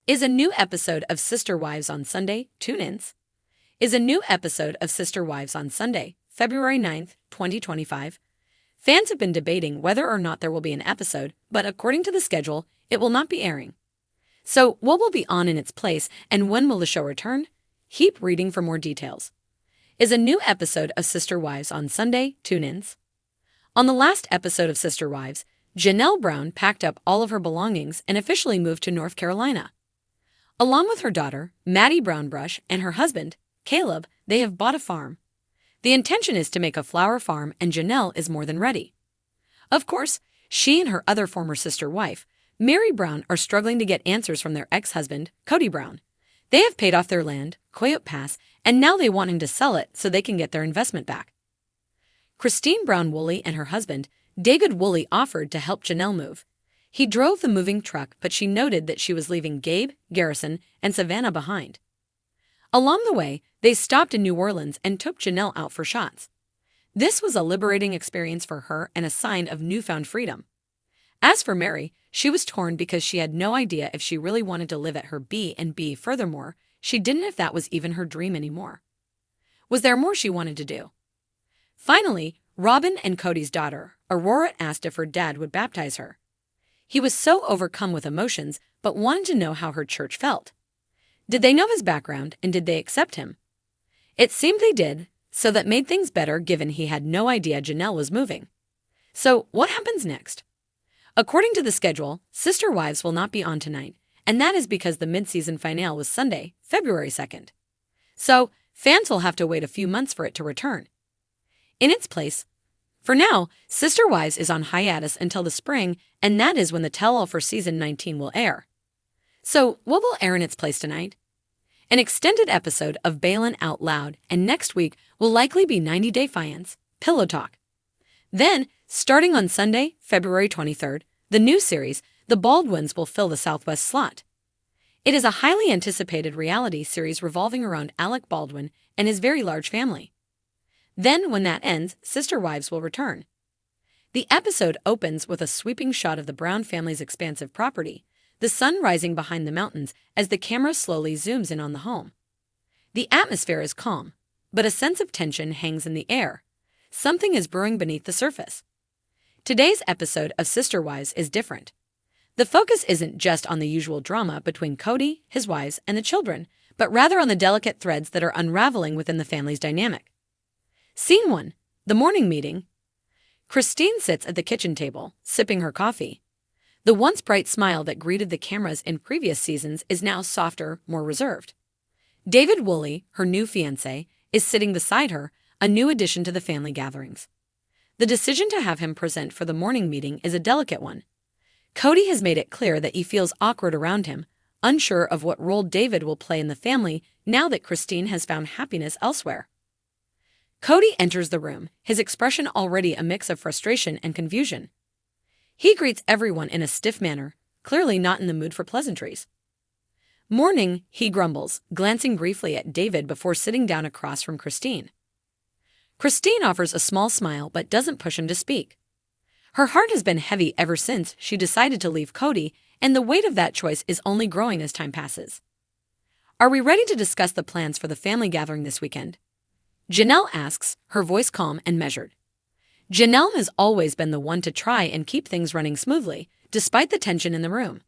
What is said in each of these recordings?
Is a new episode of Sister Wives on Sunday, tune-ins? Is a new episode of Sister Wives on Sunday, February 9th, 2025? Fans have been debating whether or not there will be an episode, but according to the schedule, it will not be airing. So, what will be on in its place, and when will the show return? Keep reading for more details. Is a new episode of Sister Wives on Sunday, tune-ins? On the last episode of Sister Wives, Janelle Brown packed up all of her belongings and officially moved to North Carolina. Along with her daughter, Maddie Brownbrush, and her husband, Caleb, they have bought a farm. The intention is to make a flower farm, and Janelle is more than ready. Of course, she and her other former sister wife, Mary Brown, are struggling to get answers from their ex-husband, Kody Brown. They have paid off their land, Coyote Pass, and now they want him to sell it so they can get their investment back. Cristin Brown Woolley and her husband, David Woolley, offered to help Janelle move. He drove the moving truck, but she noted that she was leaving Gabe, Garrison, and Savannah behind. Along the way, they stopped in New Orleans and took Janelle out for shots. This was a liberating experience for her and a sign of newfound freedom. As for Mary, she was torn because she had no idea if she really wanted to live at her B&B. Furthermore, she didn't know if that was even her dream anymore. Was there more she wanted to do? Finally, Robyn and Kody's daughter, Aurora, asked if her dad would baptize her. He was so overcome with emotions, but wanted to know how her church felt. Did they know his background, and did they accept him? It seemed they did, so that made things better given he had no idea Janelle was moving. So, what happens next? According to the schedule, Sister Wives will not be on tonight, and that is because the mid-season finale was Sunday, February 2nd. So, fans will have to wait a few months for it to return. In its place, for now, Sister Wives is on hiatus until the spring, and that is when the tell-all for season 19 will air. So, what will air in its place tonight? An extended episode of Bailin' Out Loud, and next week will likely be 90 Day Fiance, Pillow Talk. Then, starting on Sunday, February 23rd, the new series, The Baldwins, will fill the Southwest slot. It is a highly anticipated reality series revolving around Alec Baldwin and his very large family. Then, when that ends, Sister Wives will return. The episode opens with a sweeping shot of the Brown family's expansive property, the sun rising behind the mountains as the camera slowly zooms in on the home. The atmosphere is calm, but a sense of tension hangs in the air. Something is brewing beneath the surface. Today's episode of Sister Wives is different. The focus isn't just on the usual drama between Kody, his wives, and the children, but rather on the delicate threads that are unraveling within the family's dynamic. Scene 1. The morning meeting. Cristin sits at the kitchen table, sipping her coffee. The once bright smile that greeted the cameras in previous seasons is now softer, more reserved. David Woolley, her new fiancé, is sitting beside her, a new addition to the family gatherings. The decision to have him present for the morning meeting is a delicate one. Kody has made it clear that he feels awkward around him, unsure of what role David will play in the family now that Cristin has found happiness elsewhere. Kody enters the room, his expression already a mix of frustration and confusion. He greets everyone in a stiff manner, clearly not in the mood for pleasantries. "Morning," he grumbles, glancing briefly at David before sitting down across from Cristin. Cristin offers a small smile but doesn't push him to speak. Her heart has been heavy ever since she decided to leave Kody, and the weight of that choice is only growing as time passes. "Are we ready to discuss the plans for the family gathering this weekend?" Janelle asks, her voice calm and measured. Janelle has always been the one to try and keep things running smoothly, despite the tension in the room.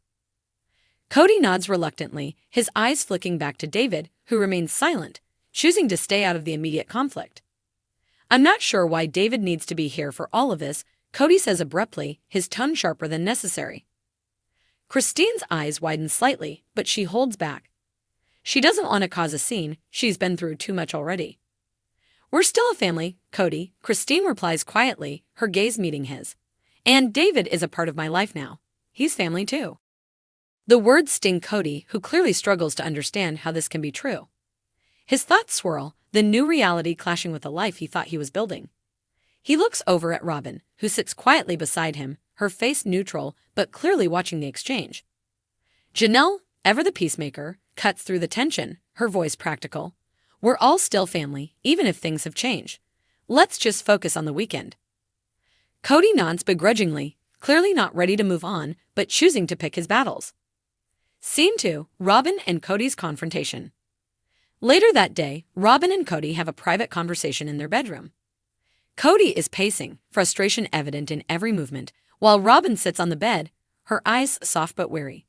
Kody nods reluctantly, his eyes flicking back to David, who remains silent, choosing to stay out of the immediate conflict. "I'm not sure why David needs to be here for all of this," Kody says abruptly, his tone sharper than necessary. Cristin's eyes widen slightly, but she holds back. She doesn't want to cause a scene, she's been through too much already. "We're still a family, Kody," Cristin replies quietly, her gaze meeting his. "And David is a part of my life now. He's family too." The words sting Kody, who clearly struggles to understand how this can be true. His thoughts swirl, the new reality clashing with the life he thought he was building. He looks over at Robyn, who sits quietly beside him, her face neutral but clearly watching the exchange. Janelle, ever the peacemaker, cuts through the tension, her voice practical. "We're all still family, even if things have changed. Let's just focus on the weekend." Kody nods begrudgingly, clearly not ready to move on, but choosing to pick his battles. Scene 2. Robyn and Kody's confrontation. Later that day, Robyn and Kody have a private conversation in their bedroom. Kody is pacing, frustration evident in every movement, while Robyn sits on the bed, her eyes soft but weary.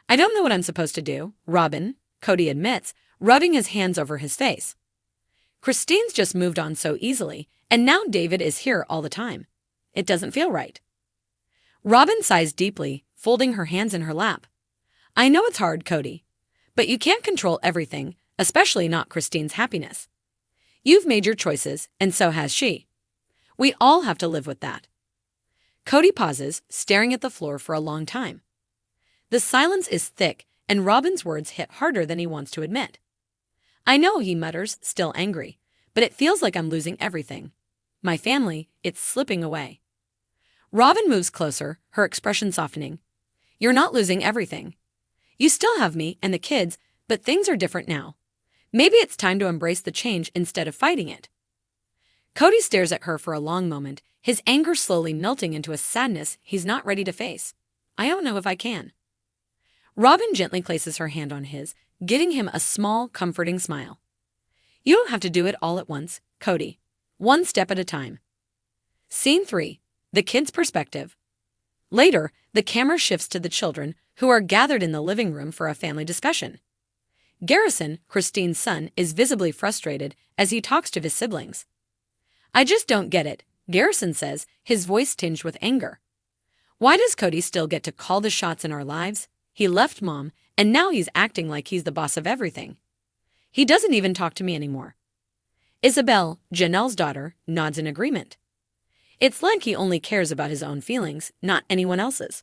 "I don't know what I'm supposed to do, Robyn," Kody admits, rubbing his hands over his face. "Cristin's just moved on so easily, and now David is here all the time. It doesn't feel right." Robyn sighs deeply, folding her hands in her lap. "I know it's hard, Kody, but you can't control everything, especially not Cristin's happiness. You've made your choices, and so has she. We all have to live with that." Kody pauses, staring at the floor for a long time. The silence is thick, and Robyn's words hit harder than he wants to admit. "I know," he mutters, still angry, "but it feels like I'm losing everything. My family, it's slipping away." Robyn moves closer, her expression softening. "You're not losing everything. You still have me and the kids, but things are different now. Maybe it's time to embrace the change instead of fighting it." Kody stares at her for a long moment, his anger slowly melting into a sadness he's not ready to face. "I don't know if I can." Robyn gently places her hand on his, giving him a small, comforting smile. "You don't have to do it all at once, Kody. One step at a time." Scene 3. The kids' perspective. Later, the camera shifts to the children, who are gathered in the living room for a family discussion. Garrison, Cristin's son, is visibly frustrated as he talks to his siblings. "I just don't get it," Garrison says, his voice tinged with anger. "Why does Kody still get to call the shots in our lives? He left Mom, and now he's acting like he's the boss of everything. He doesn't even talk to me anymore." Isabel, Janelle's daughter, nods in agreement. "It's like he only cares about his own feelings, not anyone else's."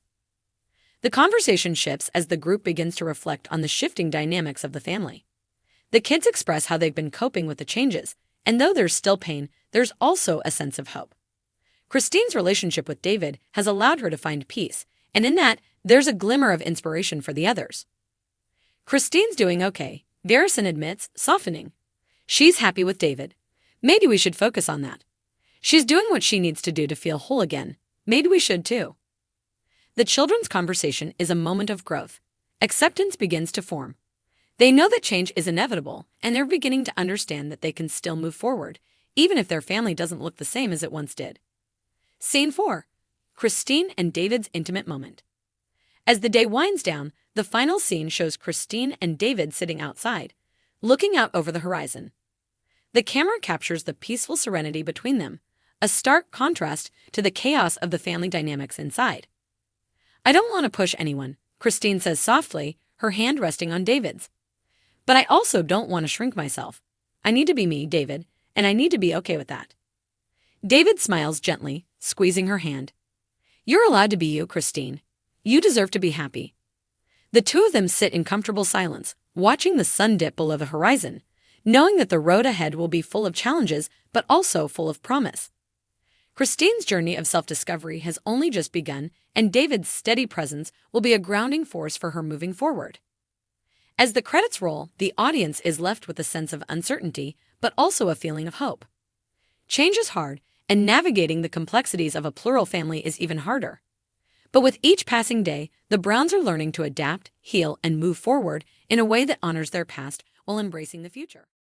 The conversation shifts as the group begins to reflect on the shifting dynamics of the family. The kids express how they've been coping with the changes, and though there's still pain, there's also a sense of hope. Cristin's relationship with David has allowed her to find peace, and in that, there's a glimmer of inspiration for the others. "Cristin's doing okay," Garrison admits, softening. "She's happy with David. Maybe we should focus on that. She's doing what she needs to do to feel whole again. Maybe we should too." The children's conversation is a moment of growth. Acceptance begins to form. They know that change is inevitable, and they're beginning to understand that they can still move forward, even if their family doesn't look the same as it once did. Scene 4. Cristin and David's intimate moment. As the day winds down, the final scene shows Cristin and David sitting outside, looking out over the horizon. The camera captures the peaceful serenity between them, a stark contrast to the chaos of the family dynamics inside. "I don't want to push anyone," Cristin says softly, her hand resting on David's. "But I also don't want to shrink myself. I need to be me, David, and I need to be okay with that." David smiles gently, squeezing her hand. "You're allowed to be you, Cristin. You deserve to be happy." The two of them sit in comfortable silence, watching the sun dip below the horizon, knowing that the road ahead will be full of challenges, but also full of promise. Cristin's journey of self-discovery has only just begun, and David's steady presence will be a grounding force for her moving forward. As the credits roll, the audience is left with a sense of uncertainty, but also a feeling of hope. Change is hard, and navigating the complexities of a plural family is even harder. But with each passing day, the Browns are learning to adapt, heal, and move forward in a way that honors their past while embracing the future.